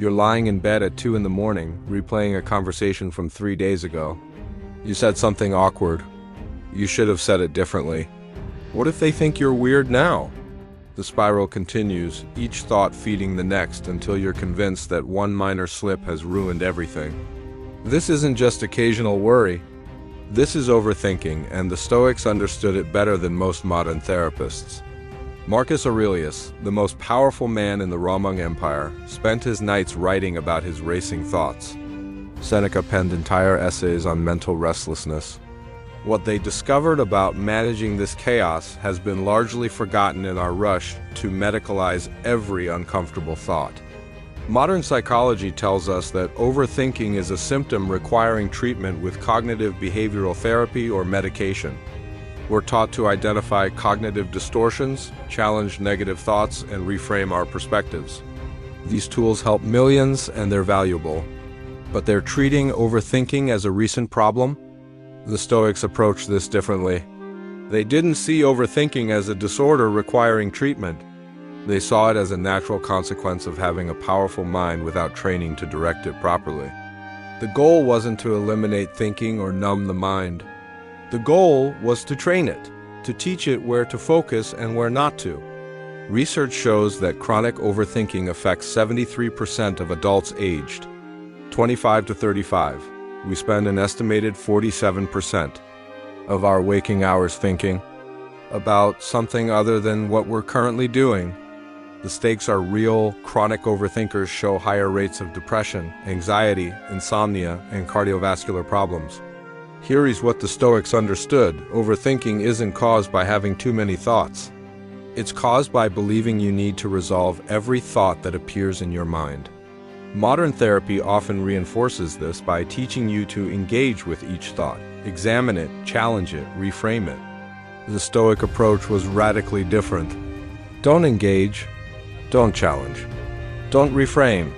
You're lying in bed at 2 in the morning, replaying a conversation from 3 days ago. You said something awkward. You should have said it differently. What if they think you're weird now? The spiral continues, each thought feeding the next until you're convinced that one minor slip has ruined everything. This isn't just occasional worry. This is overthinking, and the Stoics understood it better than most modern therapists. Marcus Aurelius, the most powerful man in the Roman Empire, spent his nights writing about his racing thoughts. Seneca penned entire essays on mental restlessness. What they discovered about managing this chaos has been largely forgotten in our rush to medicalize every uncomfortable thought. Modern psychology tells us that overthinking is a symptom requiring treatment with cognitive behavioral therapy or medication. We're taught to identify cognitive distortions, challenge negative thoughts, and reframe our perspectives. These tools help millions and they're valuable. But they're treating overthinking as a recent problem? The Stoics approached this differently. They didn't see overthinking as a disorder requiring treatment. They saw it as a natural consequence of having a powerful mind without training to direct it properly. The goal wasn't to eliminate thinking or numb the mind. The goal was to train it, to teach it where to focus and where not to. Research shows that chronic overthinking affects 73% of adults aged 25 to 35. We spend an estimated 47% of our waking hours thinking about something other than what we're currently doing. The stakes are real. Chronic overthinkers show higher rates of depression, anxiety, insomnia, and cardiovascular problems. Here is what the Stoics understood. Overthinking isn't caused by having too many thoughts. It's caused by believing you need to resolve every thought that appears in your mind. Modern therapy often reinforces this by teaching you to engage with each thought, examine it, challenge it, reframe it. The Stoic approach was radically different. Don't engage, don't challenge, don't reframe.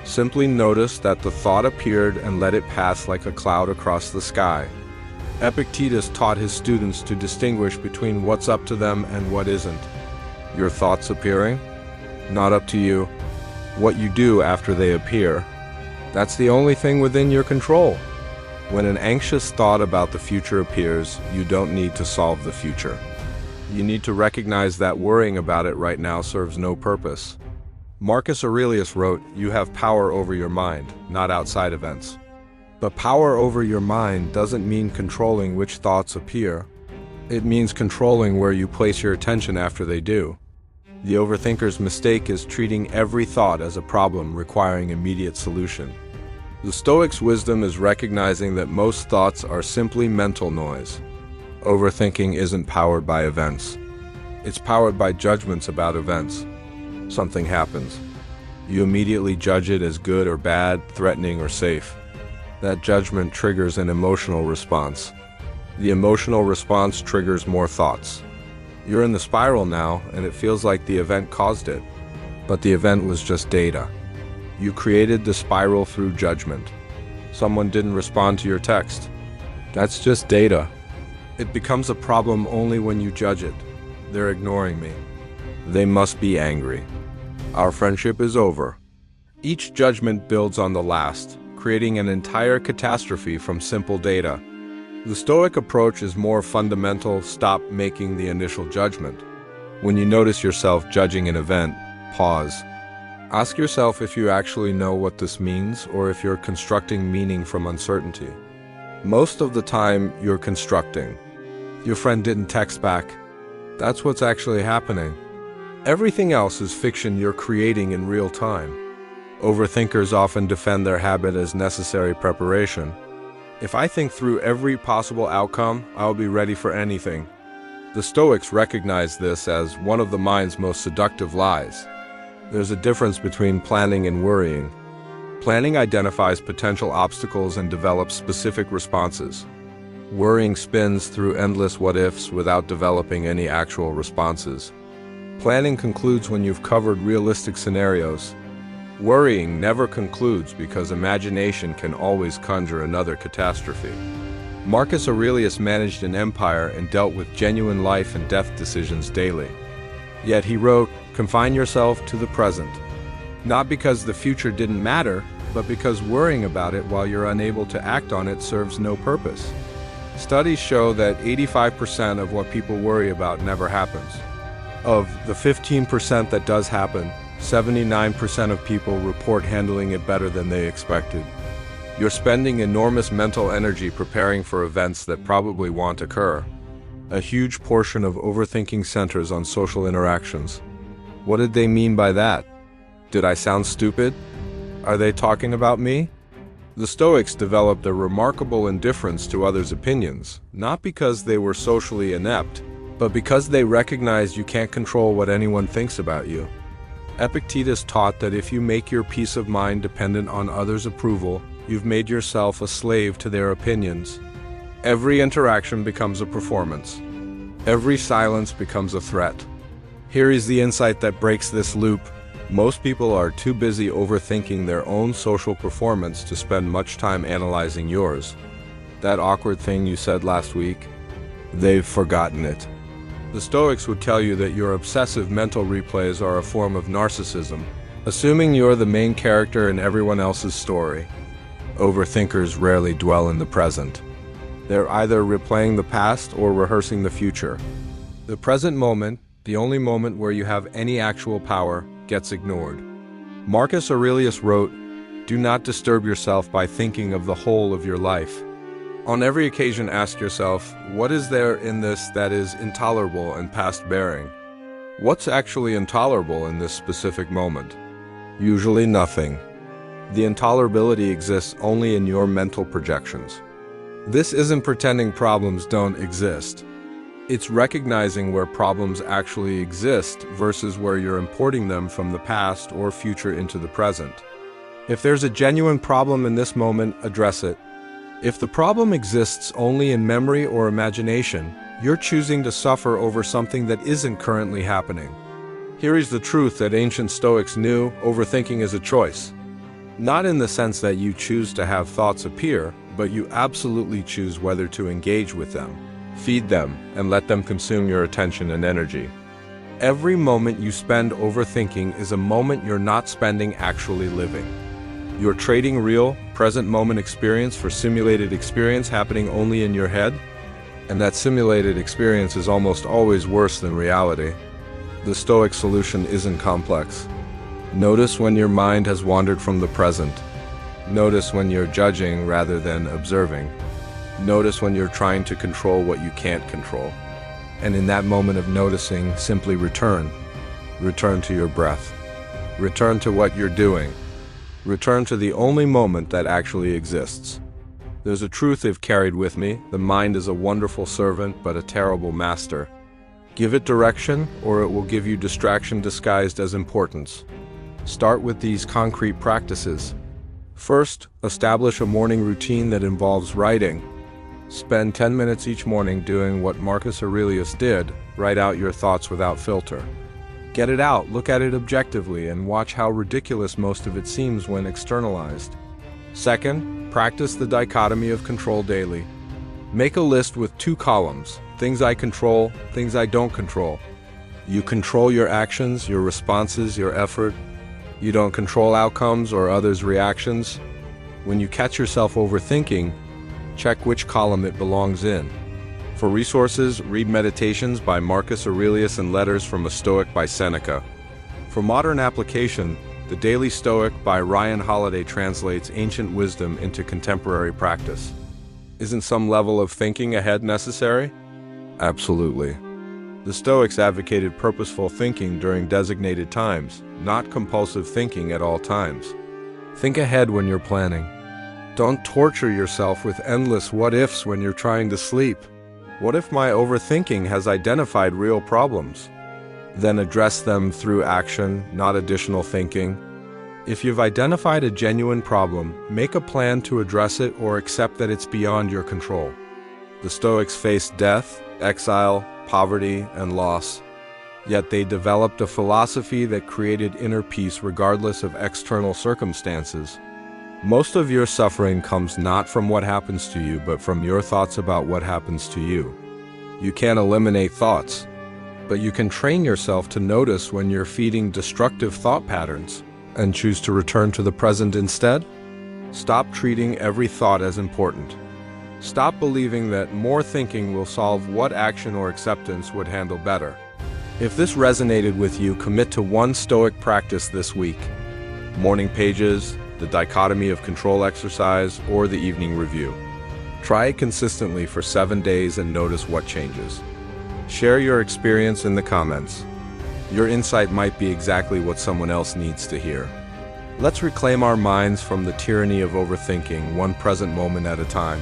Simply notice that the thought appeared and let it pass like a cloud across the sky. Epictetus taught his students to distinguish between what's up to them and what isn't. Your thoughts appearing? Not up to you. What you do after they appear, that's the only thing within your control. When an anxious thought about the future appears, you don't need to solve the future. You need to recognize that worrying about it right now serves no purpose. Marcus Aurelius wrote, "You have power over your mind, not outside events." But power over your mind doesn't mean controlling which thoughts appear. It means controlling where you place your attention after they do. The overthinker's mistake is treating every thought as a problem requiring immediate solution. The Stoics' wisdom is recognizing that most thoughts are simply mental noise. Overthinking isn't powered by events. It's powered by judgments about events. Something happens. You immediately judge it as good or bad, threatening or safe. That judgment triggers an emotional response. The emotional response triggers more thoughts. You're in the spiral now, and it feels like the event caused it. But the event was just data. You created the spiral through judgment. Someone didn't respond to your text. That's just data. It becomes a problem only when you judge it. They're ignoring me. They must be angry. Our friendship is over. Each judgment builds on the last, creating an entire catastrophe from simple data. The Stoic approach is more fundamental. Stop making the initial judgment. When you notice yourself judging an event, pause. Ask yourself if you actually know what this means or if you're constructing meaning from uncertainty. Most of the time, you're constructing. Your friend didn't text back. That's what's actually happening. Everything else is fiction you're creating in real time. Overthinkers often defend their habit as necessary preparation. If I think through every possible outcome, I'll be ready for anything. The Stoics recognize this as one of the mind's most seductive lies. There's a difference between planning and worrying. Planning identifies potential obstacles and develops specific responses. Worrying spins through endless what-ifs without developing any actual responses. Planning concludes when you've covered realistic scenarios. Worrying never concludes because imagination can always conjure another catastrophe. Marcus Aurelius managed an empire and dealt with genuine life and death decisions daily. Yet he wrote, "Confine yourself to the present. Not because the future didn't matter, but because worrying about it while you're unable to act on it serves no purpose. Studies show that 85% of what people worry about never happens. Of the 15% that does happen, 79% of people report handling it better than they expected. You're spending enormous mental energy preparing for events that probably won't occur. A huge portion of overthinking centers on social interactions. What did they mean by that? Did I sound stupid? Are they talking about me? The Stoics developed a remarkable indifference to others' opinions, not because they were socially inept, but because they recognized you can't control what anyone thinks about you. Epictetus taught that if you make your peace of mind dependent on others' approval, you've made yourself a slave to their opinions. Every interaction becomes a performance. Every silence becomes a threat. Here is the insight that breaks this loop. Most people are too busy overthinking their own social performance to spend much time analyzing yours. That awkward thing you said last week, they've forgotten it. The Stoics would tell you that your obsessive mental replays are a form of narcissism, assuming you're the main character in everyone else's story. Overthinkers rarely dwell in the present. They're either replaying the past or rehearsing the future. The present moment, the only moment where you have any actual power, gets ignored. Marcus Aurelius wrote, "Do not disturb yourself by thinking of the whole of your life." On every occasion ask yourself, what is there in this that is intolerable and past bearing? What's actually intolerable in this specific moment? Usually nothing. The intolerability exists only in your mental projections. This isn't pretending problems don't exist. It's recognizing where problems actually exist versus where you're importing them from the past or future into the present. If there's a genuine problem in this moment, address it. If the problem exists only in memory or imagination, you're choosing to suffer over something that isn't currently happening. Here is the truth that ancient Stoics knew: overthinking is a choice. Not in the sense that you choose to have thoughts appear, but you absolutely choose whether to engage with them, feed them, and let them consume your attention and energy. Every moment you spend overthinking is a moment you're not spending actually living. You're trading real, present moment experience for simulated experience happening only in your head, and that simulated experience is almost always worse than reality. The Stoic solution isn't complex. Notice when your mind has wandered from the present. Notice when you're judging rather than observing. Notice when you're trying to control what you can't control. And in that moment of noticing, simply return. Return to your breath. Return to what you're doing. Return to the only moment that actually exists. There's a truth I've carried with me: the mind is a wonderful servant, but a terrible master. Give it direction, or it will give you distraction disguised as importance. Start with these concrete practices. First, establish a morning routine that involves writing. Spend 10 minutes each morning doing what Marcus Aurelius did: write out your thoughts without filter. Get it out, look at it objectively, and watch how ridiculous most of it seems when externalized. Second, practice the dichotomy of control daily. Make a list with 2 columns: things I control, things I don't control. You control your actions, your responses, your effort. You don't control outcomes or others' reactions. When you catch yourself overthinking, check which column it belongs in. For resources, read Meditations by Marcus Aurelius and Letters from a Stoic by Seneca. For modern application, The Daily Stoic by Ryan Holiday translates ancient wisdom into contemporary practice. Isn't some level of thinking ahead necessary? Absolutely. The Stoics advocated purposeful thinking during designated times, not compulsive thinking at all times. Think ahead when you're planning. Don't torture yourself with endless what-ifs when you're trying to sleep. What if my overthinking has identified real problems? Then address them through action, not additional thinking. If you've identified a genuine problem, make a plan to address it or accept that it's beyond your control. The Stoics faced death, exile, poverty, and loss. Yet they developed a philosophy that created inner peace regardless of external circumstances. Most of your suffering comes not from what happens to you, but from your thoughts about what happens to you. You can't eliminate thoughts, but you can train yourself to notice when you're feeding destructive thought patterns. and choose to return to the present instead? Stop treating every thought as important. Stop believing that more thinking will solve what action or acceptance would handle better. If this resonated with you, commit to one Stoic practice this week. Morning pages, the dichotomy of control exercise, or the evening review. Try it consistently for 7 days and notice what changes. Share your experience in the comments. Your insight might be exactly what someone else needs to hear. Let's reclaim our minds from the tyranny of overthinking, one present moment at a time.